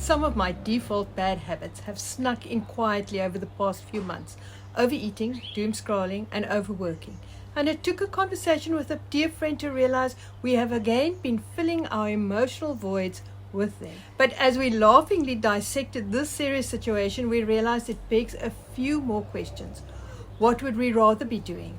Some of my default bad habits have snuck in quietly over the past few months: overeating, doomscrolling, and overworking. And it took a conversation with a dear friend to realize we have again been filling our emotional voids with them. But as we laughingly dissected this serious situation, we realized it begs a few more questions. What would we rather be doing?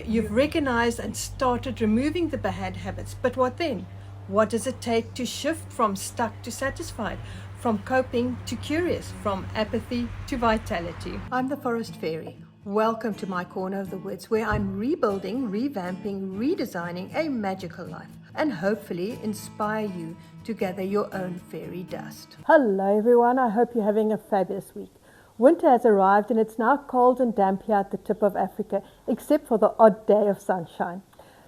You've recognized and started removing the bad habits, but what then? What does it take to shift from stuck to satisfied, from coping to curious, from apathy to vitality? I'm the Forest Fairy. Welcome to my corner of the woods, where I'm rebuilding, revamping, redesigning a magical life, and hopefully inspire you to gather your own fairy dust. Hello everyone, I hope you're having a fabulous week. Winter has arrived and it's now cold and damp here at the tip of Africa, except for the odd day of sunshine.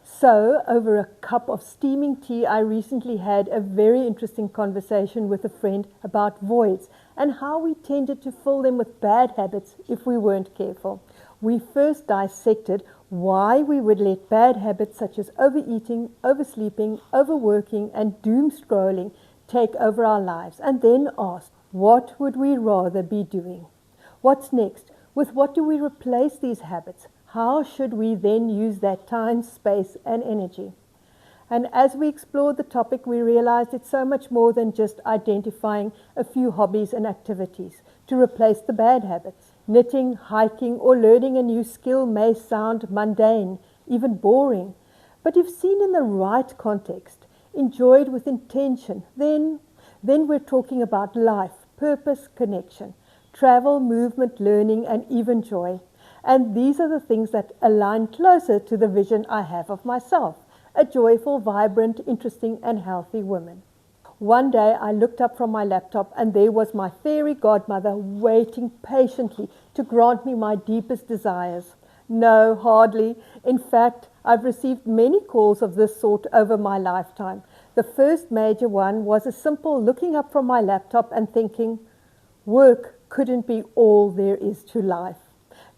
So, over a cup of steaming tea, I recently had a very interesting conversation with a friend about voids and how we tended to fill them with bad habits if we weren't careful. We first dissected why we would let bad habits such as overeating, oversleeping, overworking, and doom scrolling take over our lives, and then asked, what would we rather be doing? What's next? With what do we replace these habits? How should we then use that time, space, and energy? And as we explored the topic, we realized it's so much more than just identifying a few hobbies and activities to replace the bad habits. Knitting, hiking, or learning a new skill may sound mundane, even boring. But if seen in the right context, enjoyed with intention, then we're talking about life, purpose, connection, travel, movement, learning, and even joy. And these are the things that align closer to the vision I have of myself, a joyful, vibrant, interesting, and healthy woman. One day I looked up from my laptop and there was my fairy godmother waiting patiently to grant me my deepest desires. No, hardly. In fact, I've received many calls of this sort over my lifetime. The first major one was a simple looking up from my laptop and thinking, work couldn't be all there is to life.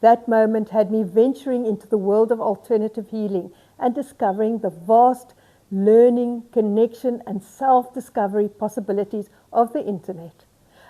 That moment had me venturing into the world of alternative healing and discovering the vast learning, connection, and self-discovery possibilities of the internet.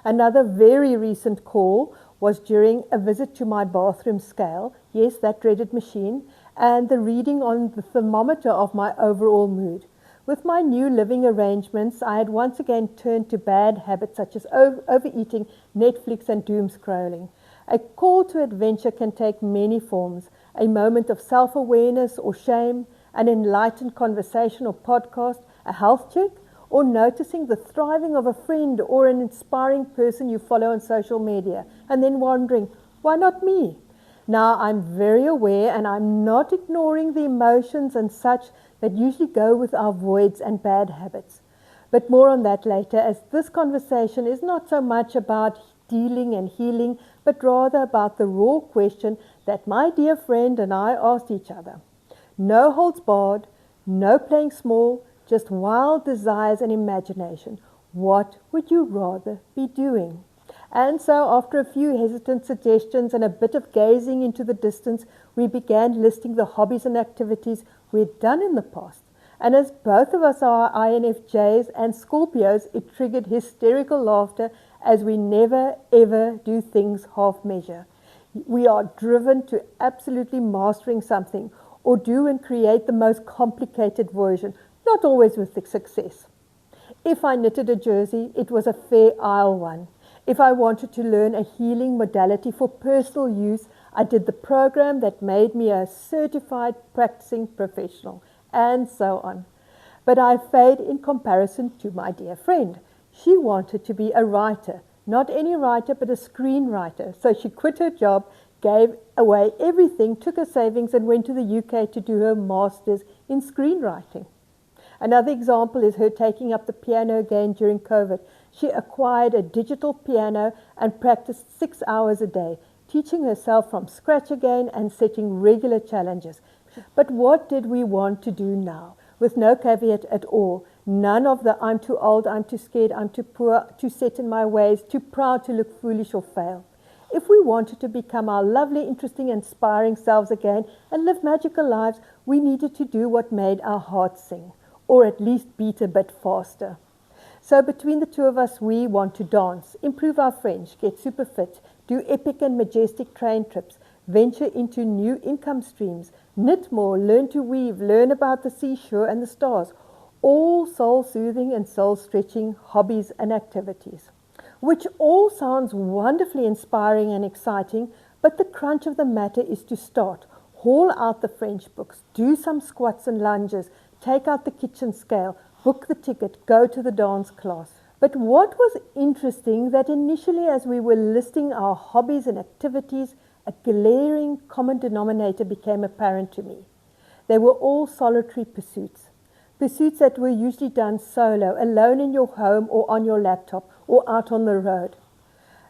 Another very recent call was during a visit to my bathroom scale, yes, that dreaded machine, and the reading on the thermometer of my overall mood. With my new living arrangements, I had once again turned to bad habits such as overeating, Netflix, and doom scrolling. A call to adventure can take many forms: a moment of self-awareness or shame, an enlightened conversation or podcast, a health check, or noticing the thriving of a friend or an inspiring person you follow on social media, and then wondering, why not me? Now, I'm very aware and I'm not ignoring the emotions and such that usually go with our voids and bad habits. But more on that later, as this conversation is not so much about dealing and healing, but rather about the raw question that my dear friend and I asked each other. No holds barred, no playing small, just wild desires and imagination. What would you rather be doing? And so after a few hesitant suggestions and a bit of gazing into the distance, we began listing the hobbies and activities we'd done in the past. And as both of us are INFJs and Scorpios, it triggered hysterical laughter, as we never ever do things half measure. We are driven to absolutely mastering something, or do and create the most complicated version, not always with success. If I knitted a jersey, it was a Fair Isle one. If I wanted to learn a healing modality for personal use, I did the program that made me a certified practicing professional, and so on. But I failed in comparison to my dear friend. She wanted to be a writer, not any writer, but a screenwriter. So she quit her job, gave away everything, took her savings, and went to the UK to do her master's in screenwriting. Another example is her taking up the piano again during COVID. She acquired a digital piano and practiced 6 hours a day, teaching herself from scratch again and setting regular challenges. But what did we want to do now? With no caveat at all. None of the I'm too old, I'm too scared, I'm too poor, too set in my ways, too proud to look foolish or fail. If we wanted to become our lovely, interesting, inspiring selves again and live magical lives, we needed to do what made our hearts sing, or at least beat a bit faster. So between the two of us, we want to dance, improve our French, get super fit, do epic and majestic train trips, venture into new income streams, knit more, learn to weave, learn about the seashore and the stars, all soul-soothing and soul-stretching hobbies and activities, which all sounds wonderfully inspiring and exciting, but the crunch of the matter is to start. Haul out the French books, do some squats and lunges, take out the kitchen scale, book the ticket, go to the dance class. But what was interesting that initially as we were listing our hobbies and activities, a glaring common denominator became apparent to me. They were all solitary pursuits. Pursuits that were usually done solo, alone in your home or on your laptop or out on the road.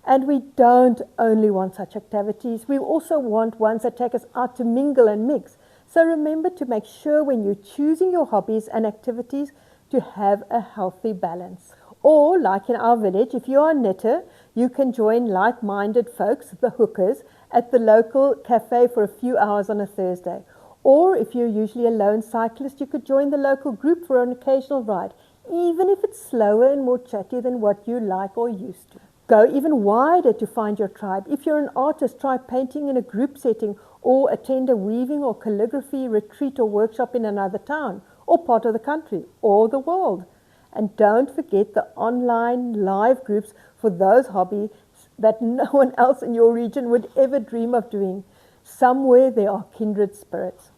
And we don't only want such activities, we also want ones that take us out to mingle and mix. So remember to make sure when you're choosing your hobbies and activities to have a healthy balance. Or, like in our village, if you are a knitter, you can join like-minded folks, the hookers, at the local cafe for a few hours on a Thursday. Or if you're usually a lone cyclist, you could join the local group for an occasional ride, even if it's slower and more chatty than what you like or used to. Go even wider to find your tribe. If you're an artist, try painting in a group setting or attend a weaving or calligraphy retreat or workshop in another town or part of the country or the world. And don't forget the online live groups for those hobbies that no one else in your region would ever dream of doing. Somewhere there are kindred spirits.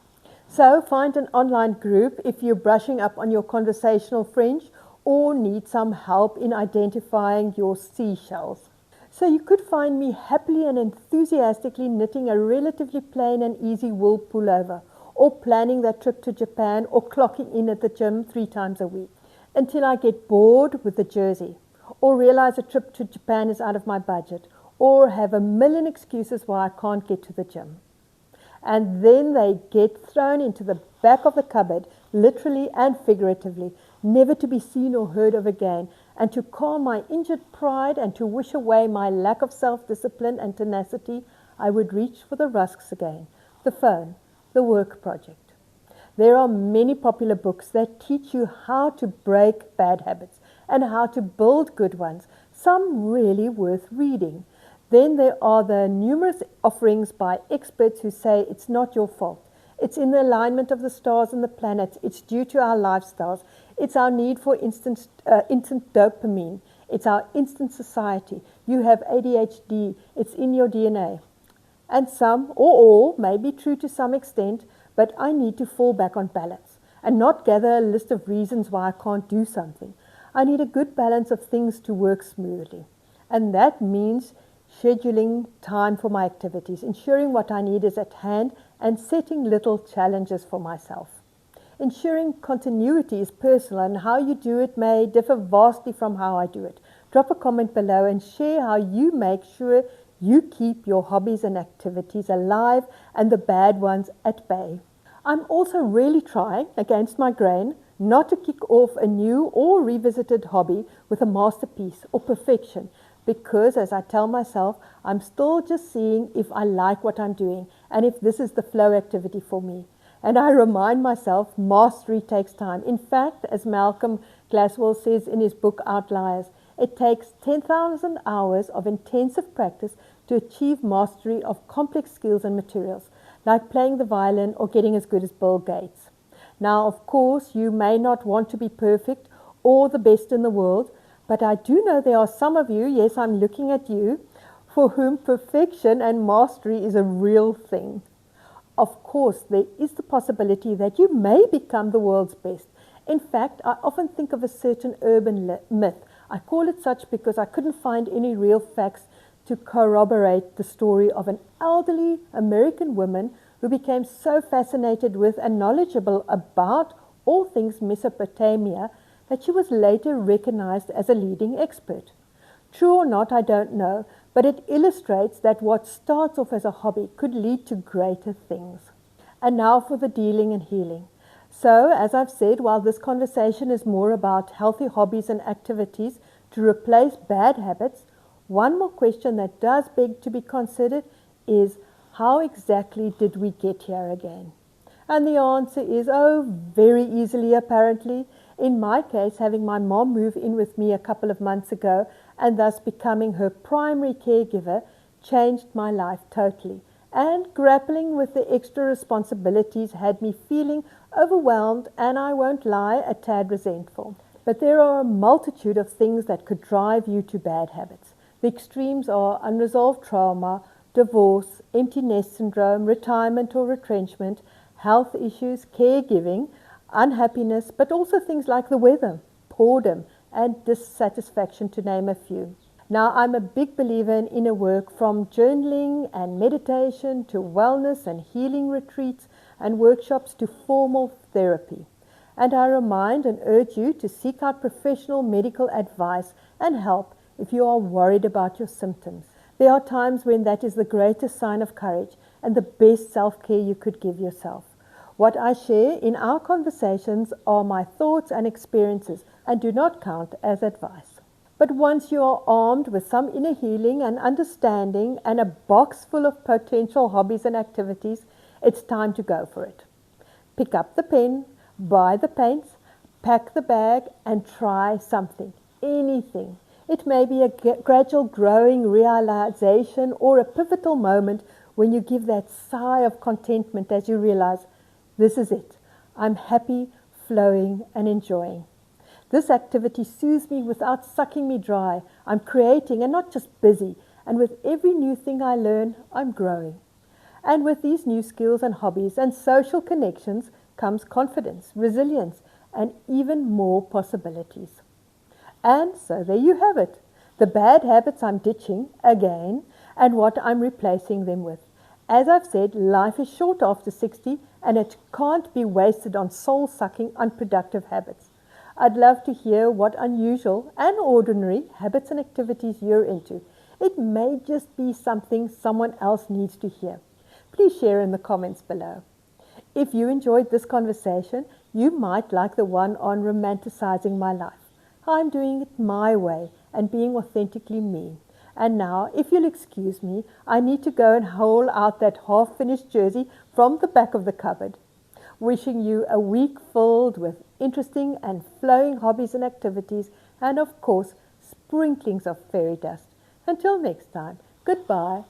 So find an online group if you're brushing up on your conversational French or need some help in identifying your seashells. So you could find me happily and enthusiastically knitting a relatively plain and easy wool pullover, or planning that trip to Japan, or clocking in at the gym 3 times a week, until I get bored with the jersey, or realize a trip to Japan is out of my budget, or have a million excuses why I can't get to the gym. And then they get thrown into the back of the cupboard, literally and figuratively, never to be seen or heard of again, and to calm my injured pride and to wish away my lack of self-discipline and tenacity, I would reach for the rusks again, the phone, the work project. There are many popular books that teach you how to break bad habits and how to build good ones, some really worth reading. Then there are the numerous offerings by experts who say it's not your fault. It's in the alignment of the stars and the planets. It's due to our lifestyles. It's our need for instant dopamine. It's our instant society. You have ADHD. It's in your DNA. And some, or all, may be true to some extent, but I need to fall back on balance and not gather a list of reasons why I can't do something. I need a good balance of things to work smoothly. And that means scheduling time for my activities, ensuring what I need is at hand, and setting little challenges for myself. Ensuring continuity is personal, and how you do it may differ vastly from how I do it. Drop a comment below and share how you make sure you keep your hobbies and activities alive and the bad ones at bay. I'm also really trying, against my grain, not to kick off a new or revisited hobby with a masterpiece or perfection, because, as I tell myself, I'm still just seeing if I like what I'm doing and if this is the flow activity for me. And I remind myself, mastery takes time. In fact, as Malcolm Gladwell says in his book Outliers, it takes 10,000 hours of intensive practice to achieve mastery of complex skills and materials, like playing the violin or getting as good as Bill Gates. Now, of course, you may not want to be perfect or the best in the world, but I do know there are some of you, yes, I'm looking at you, for whom perfection and mastery is a real thing. Of course, there is the possibility that you may become the world's best. In fact, I often think of a certain urban myth. I call it such because I couldn't find any real facts to corroborate the story of an elderly American woman who became so fascinated with and knowledgeable about all things Mesopotamia that she was later recognized as a leading expert. True or not, I don't know, but it illustrates that what starts off as a hobby could lead to greater things. And now for the dealing and healing. So, as I've said, while this conversation is more about healthy hobbies and activities to replace bad habits, one more question that does beg to be considered is, how exactly did we get here again? And the answer is, very easily apparently. In my case, having my mom move in with me a couple of months ago and thus becoming her primary caregiver changed my life totally. And grappling with the extra responsibilities had me feeling overwhelmed and, I won't lie, a tad resentful. But there are a multitude of things that could drive you to bad habits. The extremes are unresolved trauma, divorce, empty nest syndrome, retirement or retrenchment, health issues, caregiving, unhappiness, but also things like the weather, boredom, and dissatisfaction, to name a few. Now, I'm a big believer in inner work, from journaling and meditation to wellness and healing retreats and workshops to formal therapy. And I remind and urge you to seek out professional medical advice and help if you are worried about your symptoms. There are times when that is the greatest sign of courage and the best self-care you could give yourself. What I share in our conversations are my thoughts and experiences and do not count as advice. But once you are armed with some inner healing and understanding and a box full of potential hobbies and activities, it's time to go for it. Pick up the pen, buy the paints, pack the bag, and try something, anything. It may be a gradual growing realization or a pivotal moment when you give that sigh of contentment as you realize, this is it. I'm happy, flowing, and enjoying. This activity soothes me without sucking me dry. I'm creating and not just busy. And with every new thing I learn, I'm growing. And with these new skills and hobbies and social connections comes confidence, resilience, and even more possibilities. And so there you have it. The bad habits I'm ditching again and what I'm replacing them with. As I've said, life is short after 60 and it can't be wasted on soul-sucking, unproductive habits. I'd love to hear what unusual and ordinary habits and activities you're into. It may just be something someone else needs to hear. Please share in the comments below. If you enjoyed this conversation, you might like the one on romanticizing my life. I'm doing it my way and being authentically me. And now, if you'll excuse me, I need to go and haul out that half-finished jersey from the back of the cupboard. Wishing you a week filled with interesting and flowing hobbies and activities, and of course, sprinklings of fairy dust. Until next time, goodbye.